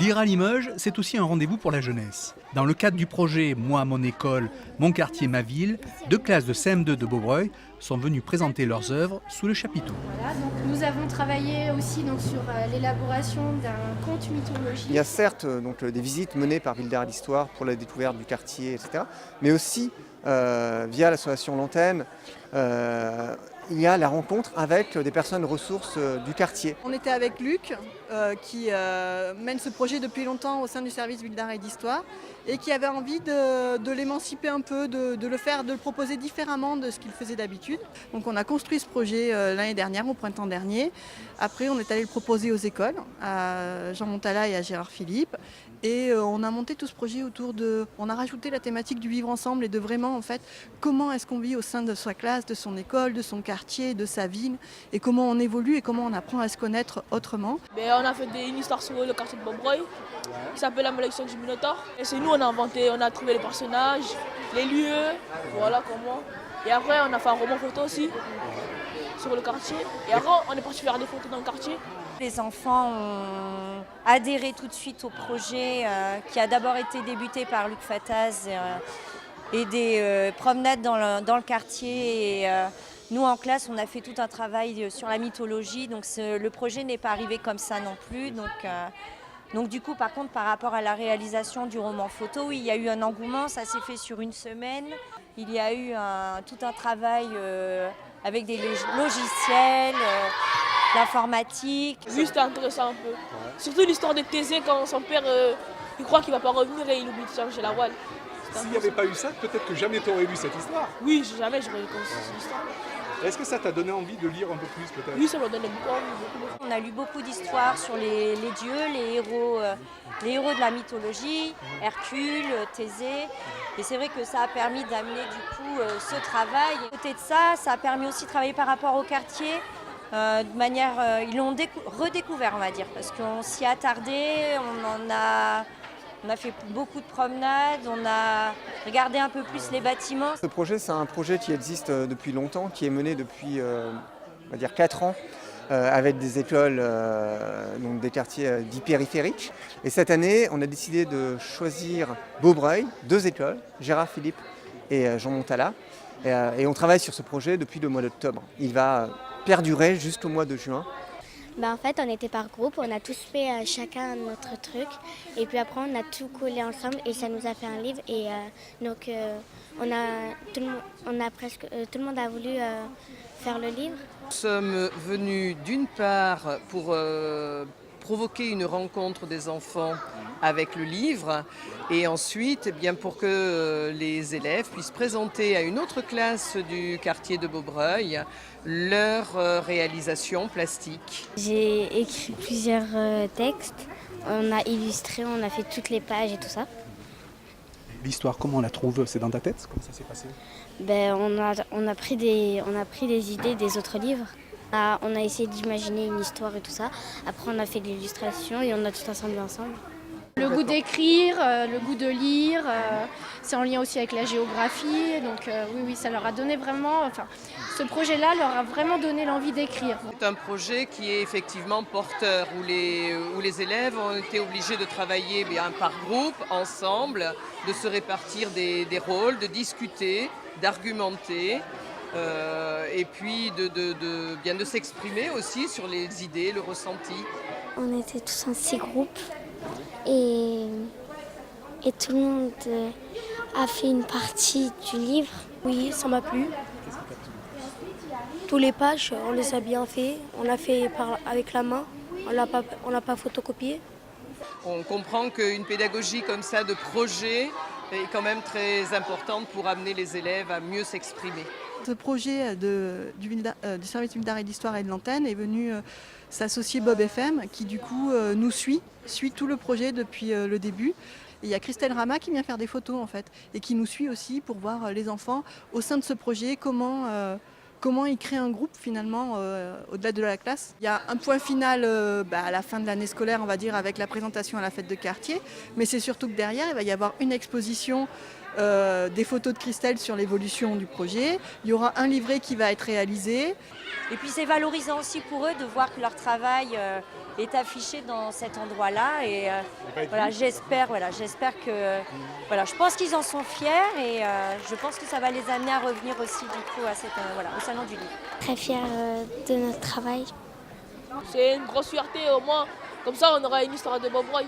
Lire à Limoges, c'est aussi un rendez-vous pour la jeunesse. Dans le cadre du projet Moi, mon école, mon quartier, ma ville, 2 classes de CM2 de Beaubreuil sont venues présenter leurs œuvres sous le chapiteau. Voilà, donc nous avons travaillé aussi sur l'élaboration d'un conte mythologique. Il y a certes des visites menées par Ville d'Art et d'Histoire pour la découverte du quartier, etc. Mais aussi, via l'association L'Antenne, il y a la rencontre avec des personnes ressources du quartier. On était avec Luc, qui mène ce projet depuis longtemps au sein du service Ville d'Art et d'Histoire, et qui avait envie de l'émanciper un peu, de le proposer différemment de ce qu'il faisait d'habitude. Donc on a construit ce projet l'année dernière, au printemps dernier. Après, on est allé le proposer aux écoles, à Jean Montala et à Gérard Philippe. Et on a monté tout ce projet on a rajouté la thématique du vivre ensemble et de vraiment, en fait, comment est-ce qu'on vit au sein de sa classe, de son école, de son quartier, de sa ville, et comment on évolue et comment on apprend à se connaître autrement. On a fait une histoire sur le quartier de Beaubreuil, qui s'appelle La Malédiction du Minotaure. Et c'est nous, on a inventé, on a trouvé les personnages, les lieux, voilà comment. Et après, on a fait un roman photo aussi sur le quartier. Et après, on est parti faire des photos dans le quartier. Les enfants ont adhéré tout de suite au projet qui a d'abord été débuté par Luc Fataz et des promenades dans le quartier. Et, nous, en classe, on a fait tout un travail sur la mythologie. Donc le projet n'est pas arrivé comme ça non plus. Donc du coup, par contre, par rapport à la réalisation du roman photo, il y a eu un engouement. Ça s'est fait sur une semaine. Il y a eu tout un travail avec des logiciels. L'informatique. Oui, c'était intéressant un peu. Ouais. Surtout l'histoire de Thésée quand son père il croit qu'il ne va pas revenir et il oublie de changer la voile. S'il n'y avait pas eu ça, peut-être que jamais tu aurais lu cette histoire. Oui, jamais j'aurais lu cette histoire. Est-ce que ça t'a donné envie de lire un peu plus peut-être? Oui, ça m'a donné beaucoup envie. On a lu beaucoup d'histoires sur les dieux, les héros de la mythologie, Hercule, Thésée. Et c'est vrai que ça a permis d'amener du coup ce travail. À côté de ça, ça a permis aussi de travailler par rapport au quartier. De manière, ils l'ont redécouvert, on va dire, parce qu'on s'y attardait, on a fait beaucoup de promenades, on a regardé un peu plus les bâtiments. Ce projet, c'est un projet qui existe depuis longtemps, qui est mené depuis, on va dire 4 ans, avec des écoles, donc des quartiers dits périphériques. Et cette année, on a décidé de choisir Beaubreuil, 2 écoles, Gérard Philippe et Jean Montala. Et on travaille sur ce projet depuis le mois d'octobre. Il va perdurer jusqu'au mois de juin. En fait, on était par groupe, on a tous fait chacun notre truc. Et puis après, on a tout collé ensemble et ça nous a fait un livre. Et donc, tout le monde a voulu faire le livre. Nous sommes venus d'une part pour provoquer une rencontre des enfants avec le livre et ensuite pour que les élèves puissent présenter à une autre classe du quartier de Beaubreuil leur réalisation plastique. J'ai écrit plusieurs textes, on a illustré, on a fait toutes les pages et tout ça. L'histoire, comment on la trouve? C'est dans ta tête? Comment ça s'est passé? On a pris des idées des autres livres. On a essayé d'imaginer une histoire et tout ça. Après, on a fait de l'illustration et on a tout assemblé ensemble. Le goût d'écrire, le goût de lire, c'est en lien aussi avec la géographie. Donc oui, ça leur a donné vraiment... ce projet-là leur a vraiment donné l'envie d'écrire. C'est un projet qui est effectivement porteur, où les élèves ont été obligés de travailler par groupe, ensemble, de se répartir des rôles, de discuter, d'argumenter. Et puis de s'exprimer aussi sur les idées, le ressenti. On était tous en 6 groupes et tout le monde a fait une partie du livre. Oui, ça m'a plu. Tous les pages, on les a bien fait. On l'a fait avec la main, on l'a pas photocopié. On comprend qu'une pédagogie comme ça de projet est quand même très importante pour amener les élèves à mieux s'exprimer. Ce projet du service Ville d'Art et d'Histoire et de l'Antenne est venu s'associer Bob FM qui du coup nous suit tout le projet depuis le début. Et il y a Christelle Rama qui vient faire des photos en fait et qui nous suit aussi pour voir les enfants au sein de ce projet, comment ils créent un groupe finalement au-delà de la classe. Il y a un point final à la fin de l'année scolaire, on va dire, avec la présentation à la fête de quartier, mais c'est surtout que derrière, il va y avoir une exposition des photos de Christelle sur l'évolution du projet. Il y aura un livret qui va être réalisé. Et puis c'est valorisant aussi pour eux de voir que leur travail est affiché dans cet endroit-là. Et voilà, j'espère que... Voilà, je pense qu'ils en sont fiers et je pense que ça va les amener à revenir aussi du coup à au Salon du Livre. Très fière de notre travail. C'est une grosse fierté au moins, comme ça on aura une histoire de Bob Roy.